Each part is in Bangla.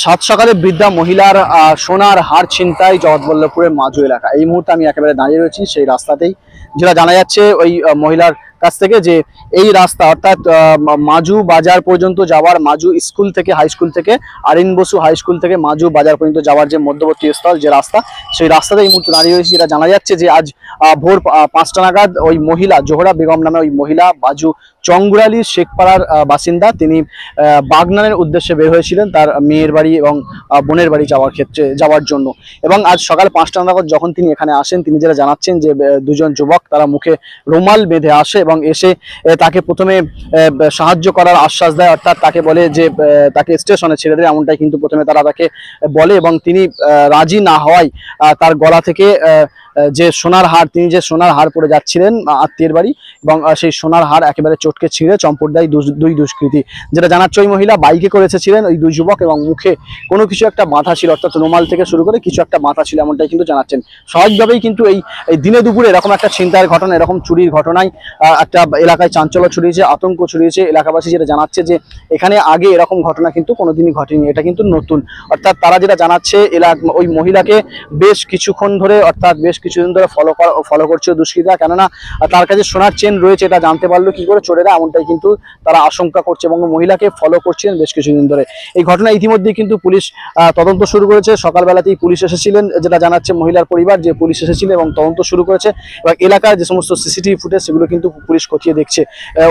সাত সকালে বৃদ্ধা মহিলার সোনার হার ছিনতাই জগৎবল্লভপুরের মাজু এলাকা। এই মুহূর্তে আমি একেবারে দাঁড়িয়ে রয়েছি সেই রাস্তাতেই, যেটা জানা যাচ্ছে ওই মহিলার কাছ থেকে যে এই রাস্তা অর্থাৎ মাজু বাজার পর্যন্ত যাওয়ার, মাজু স্কুল থেকে হাই স্কুল থেকে আরিন বসু হাই স্কুল থেকে মাজু বাজার পর্যন্ত যাওয়ার যে মধ্যবর্তী স্থল, যে রাস্তা, সেই রাস্তাতে এই মুহূর্তে দাঁড়িয়ে রয়েছি। যেটা জানা যাচ্ছে যে আজ ভোর 5টা নাগাদ ওই মহিলা, জোহরা বেগম নামে ওই মহিলা, বাজু চঙ্গুরালী শেখপাড়ার বাসিন্দা, তিনি বাগনানের উদ্দেশ্যে বের হয়েছিলেন তার মেয়ের বাড়ি এবং বোনের বাড়ি যাওয়ার জন্য। এবং আজ সকাল 5টা নাগাদ যখন তিনি এখানে আসেন, তিনি যেটা জানাচ্ছেন যে দুজন যুবক তারা মুখে রুমাল বেঁধে আসে এবং এসে তাকে প্রথমে সাহায্য করার আশ্বাস দেয়, অর্থাৎ তাকে বলে যে তাকে স্টেশনে ছেড়ে দেয়, এমনটাই কিন্তু প্রথমে তারা তাকে বলে। এবং তিনি রাজি না হওয়ায় তার গলা থেকে যে সোনার হার, তিনি যে সোনার হার পরে যাচ্ছিলেন আত্মীয়ের বাড়ি, এবং সেই সোনার হার একেবারে চটকে ছিঁড়ে চম্পট দেয় দুই দুষ্কৃতী। যেটা জানাচ্ছে ওই মহিলা বাইকে করে এসেছিলেন ওই দুই যুবক, এবং মুখে কোনো কিছু একটা বাঁধা ছিল, অর্থাৎ রুমাল থেকে শুরু করে কিছু একটা বাঁধা ছিল, এমনটাই কিন্তু জানাচ্ছেন। স্বাভাবিকভাবেই কিন্তু এই দিনে দুপুরে এরকম একটা ছিনতাইয়ের ঘটনা, এরকম চুরির ঘটনায় একটা এলাকায় চাঞ্চল্য ছড়িয়েছে, আতঙ্ক ছড়িয়েছে এলাকাবাসী। যেটা জানাচ্ছে যে এখানে আগে এরকম ঘটনা কিন্তু কোনোদিনই ঘটেনি, এটা কিন্তু নতুন। অর্থাৎ তারা যেটা জানাচ্ছে ওই মহিলাকে বেশ কিছুক্ষণ ধরে, অর্থাৎ বেশ কিছুদিন ধরে ফলো করছে দুষ্কৃতীরা, কেননা তার কাছে সোনার চেন রয়েছে, এটা জানতে পারলো কি করে চোরেরা, এমনটাই কিন্তু তারা আশঙ্কা করছে, এবং মহিলাকে ফলো করছিলেন বেশ কিছুদিন ধরে। এই ঘটনা ইতিমধ্যেই কিন্তু পুলিশ তদন্ত শুরু করেছে। সকালবেলাতেই পুলিশ এসেছিলেন, যেটা জানাচ্ছে মহিলার পরিবার, যে পুলিশ এসেছিল এবং তদন্ত শুরু করেছে, এবং এলাকার যে সমস্ত সিসিটিভি ফুটেজ সেগুলো কিন্তু পুলিশ খতিয়ে দেখছে।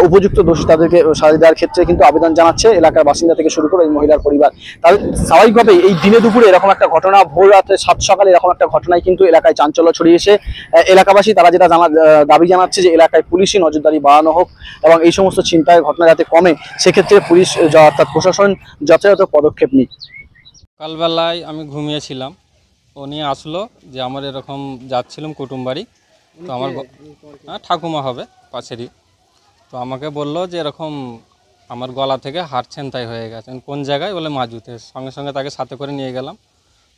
উপযুক্ত দোষী তাদেরকে সাজা দেওয়ার ক্ষেত্রে কিন্তু আবেদন জানাচ্ছে এলাকার বাসিন্দা থেকে শুরু করে এই মহিলার পরিবার। তাদের স্বাভাবিকভাবেই এই দিনে দুপুরে এরকম একটা ঘটনা, ভোর রাতে 7 সকালে এরকম একটা ঘটনায় কিন্তু এলাকায় চাঞ্চল্য ছড়িয়েছে। এলাকাবাসী তারা যেটা দাবি জানাচ্ছে যে এলাকায় পুলিশি নজরদারি বাড়ানো হোক, এবং এই সমস্ত ছিনতাইয়ের ঘটনা যাতে কমে, সেক্ষেত্রে পুলিশ অর্থাৎ প্রশাসন যথাযথ পদক্ষেপ নিক। সকালবেলায় আমি ঘুমিয়েছিলাম, উনি আসলো যে আমার এরকম যাচ্ছিলাম কুটুম বাড়ি, তো আমার ঠাকুমা হবে পাশেরই, তো আমাকে বললো যে এরকম আমার গলা থেকে হার ছিনতাই হয়ে গেছে। কোন জায়গায় বলে মাজুতে। সঙ্গে সঙ্গে তাকে সাথে করে নিয়ে গেলাম।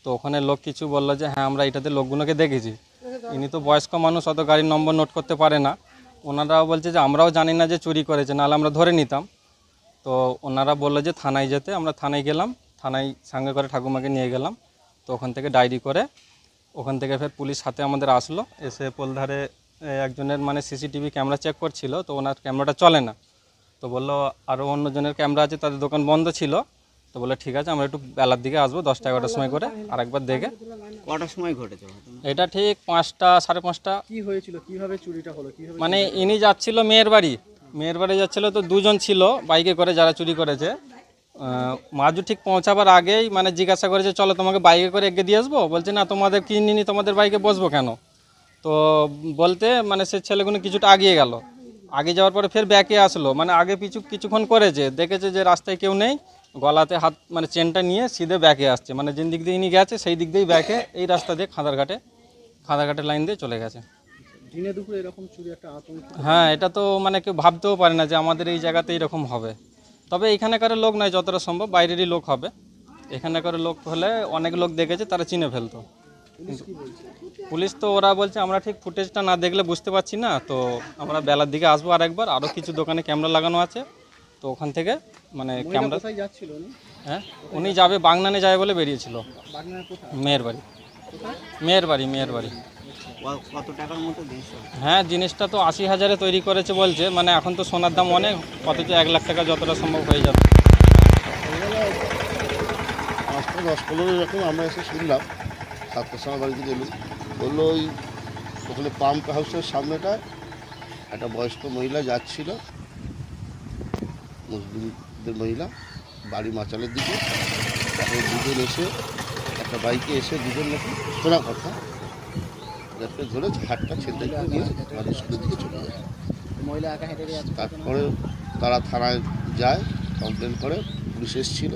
তো ওখানে লোক কিছু বললো যে হ্যাঁ আমরা এটাতে লোকগুলোকে দেখেছি, ইনি তো বয়স্ক মানুষ, অত গাড়ির নম্বর নোট করতে পারে না। ওনারাও বলছে যে আমরাও জানি না যে চুরি করেছে, নাহলে আমরা ধরে নিতাম। তো ওনারা বললো যে থানায় যেতে, আমরা থানায় গেলাম, থানায় সঙ্গে করে ঠাকুমাকে নিয়ে গেলাম। তো ওখান থেকে ডায়েরি করে, ওখান থেকে ফের পুলিশ সাথে আমাদের আসলো, এসে পোলধারে একজনের মানে সিসিটিভি ক্যামেরা চেক করছিল, তো ওনার ক্যামেরাটা চলে না। তো বললো আরও অন্যজনের ক্যামেরা আছে, তাদের দোকান বন্ধ ছিল। তো বলে ঠিক আছে আমরা একটু বেলার দিকে আসবো, 10টা-11টার সময় করে আর একবার দেখে। কটার সময় ঘটেছে? এটা ঠিক 5টা, 5:30। কি হয়েছিল, কিভাবে চুরিটা হলো, কিভাবে? মানে ইনি যাচ্ছিল মেয়ের বাড়ি যাচ্ছিল, তো দুজন ছিল বাইকে করে যারা চুরি করেছে। মাজু ঠিক পৌঁছাবার আগেই মানে জিজ্ঞাসা করেছে চলো তোমাকে বাইকে করে এগিয়ে দিয়ে আসবো, বলছে না তোমাদের কিনিনি, তোমাদের বাইকে বসবো কেন। তো বলতে মানে সে ছেলেগুলো কিছুটা আগিয়ে গেল, আগে যাওয়ার পরে ফের ব্যাকে আসলো, মানে আগে পিছু কিছুক্ষণ করেছে, দেখেছে যে রাস্তায় কেউ নেই, গলাতে হাত মানে চেনটা নিয়ে সিধে ব্যাকে আসছে, মানে যেন দিক দিয়ে ইনি গেছে সেই দিক দিয়েই ব্যাকে এই রাস্তা দিয়ে খাদারঘাটের লাইন দিয়ে চলে গেছে। দিনে দুপুরে এরকম চুরি একটা আতঙ্ক। হ্যাঁ, এটা তো মানে কেউ ভাবতেও পারে না যে আমাদের এই জায়গাতে এরকম হবে। তবে এখানকার লোক নয়, যতটা সম্ভব বাইরেরই লোক হবে। এখানকার লোক হলে অনেক লোক দেখেছে, তারা চিনে ফেলতো। পুলিশ তো ওরা বলছে আমরা ঠিক ফুটেজটা না দেখলে বুঝতে পারছি না, তো আমরা বেলার দিকে আসবো আরেকবার। আরও কিছু দোকানে ক্যামেরা লাগানো আছে, তো ওখান থেকে মানে ক্যামেরা। হ্যাঁ, উনি যাবে বাগনানে যাবে বলে বেরিয়েছিল। মেয়ের বাড়ি। কত টাকার মতো জিনিস? হ্যাঁ, জিনিসটা তো 80,000-এ তৈরি করেছে বলছে, মানে এখন তো সোনার দাম অনেক, অথচ 1 লাখ টাকা যতটা সম্ভব হয়ে যাবে। 5টা 10-15 এরকম আমরা এসে শুনলাম, 7টার সময় বাড়িতে গেলুম, বললো ওই ওখানে পাম্প হাউসের সামনেটায় একটা বয়স্ক মহিলা যাচ্ছিল, মুসলিমদের মহিলা, বাড়ি মাচালের দিকে। তারপরে দুজন এসে একটা বাইকে এসে দুজন নাকি শোনা কথা যাতে ধরে হাতটা ছেলে নিয়ে আমাদের স্কুলের দিকে চলে যায়। তারপরে তারা থানায় যায়, কমপ্লেন করে, পুলিশ এসেছিল,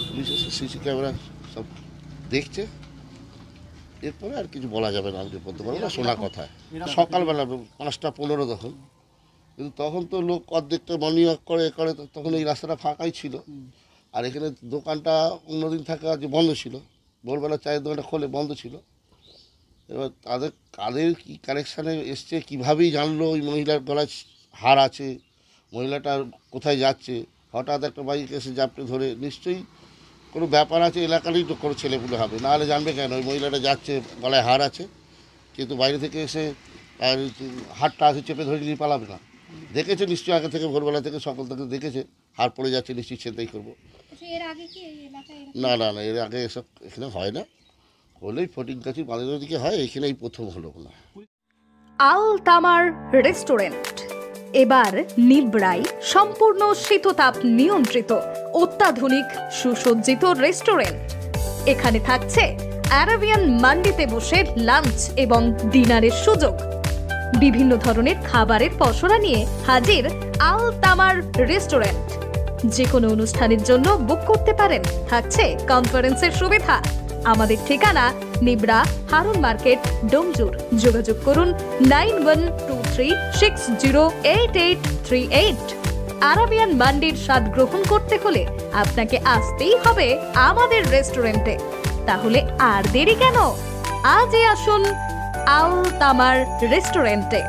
পুলিশ এসে সিসি ক্যামেরা সব দেখছে। এরপরে আর কিছু বলা যাবে না, আমি বলতে পারবো না, শোনা কথা। সকালবেলা 5টা 15 তখন, কিন্তু তখন তো লোক অর্ধেকটা মর্নিং ওয়াক করে তখন এই রাস্তাটা ফাঁকাই ছিল। আর এখানে দোকানটা অন্যদিন থাকা যে বন্ধ ছিল, ভোরবেলা চায়ের দোকানটা খোলে, বন্ধ ছিল। এবার কাদের কী কানেকশানে এসছে, কীভাবেই জানলো ওই মহিলার গলায় হার আছে, মহিলাটার কোথায় যাচ্ছে, হঠাৎ একটা বাইক এসে জাপটে ধরে, নিশ্চয়ই কোনো ব্যাপার আছে এলাকারই তো কোনো ছেলেপুলে হবে, নাহলে জানবে কেন? ওই মহিলাটা যাচ্ছে, গলায় হার আছে, কিন্তু বাইরে থেকে এসে আর হারটা আছে চেপে ধরে নিয়ে পালাবে না। দেখেছে নিশ্চয়ই আগে থেকে, ভোরবেলা থেকে সকাল থেকে দেখেছে হার পড়ে যাচ্ছে, নিশ্চয়ই ছিনতাই করবো। না না না, এর আগে এসব এখানে হয় না, হলেই ফটিকগাছির বাজারের দিকে হয়, এখানে এই প্রথম হলো না। আল তামার রেস্টুরেন্ট এবার নিবড়াই সম্পূর্ণ শীততাপ নিয়ন্ত্রিত অত্যাধুনিক সুসজ্জিত রেস্টুরেন্ট। এখানে থাকছে আরাবিয়ান মান্ডিতে বসে লাঞ্চ এবং ডিনারের সুযোগ। বিভিন্ন ধরনের খাবারের পসরা নিয়ে হাজির আল তামার রেস্টুরেন্ট। যে কোনো অনুষ্ঠানের জন্য বুক করতে পারেন, থাকছে কনফারেন্সের সুবিধা। আমাদের ঠিকানা নিবড়া হারুন মার্কেট, ডোমজুর। যোগাযোগ করুন 9123608838। আরাবিয়ান মান্ডির স্বাদ গ্রহণ করতে হলে আপনাকে আসতেই হবে আমাদের রেস্টুরেন্টে। তাহলে আর দেরি কেন? আজই আসুন আল তামার রেস্টুরেন্টে।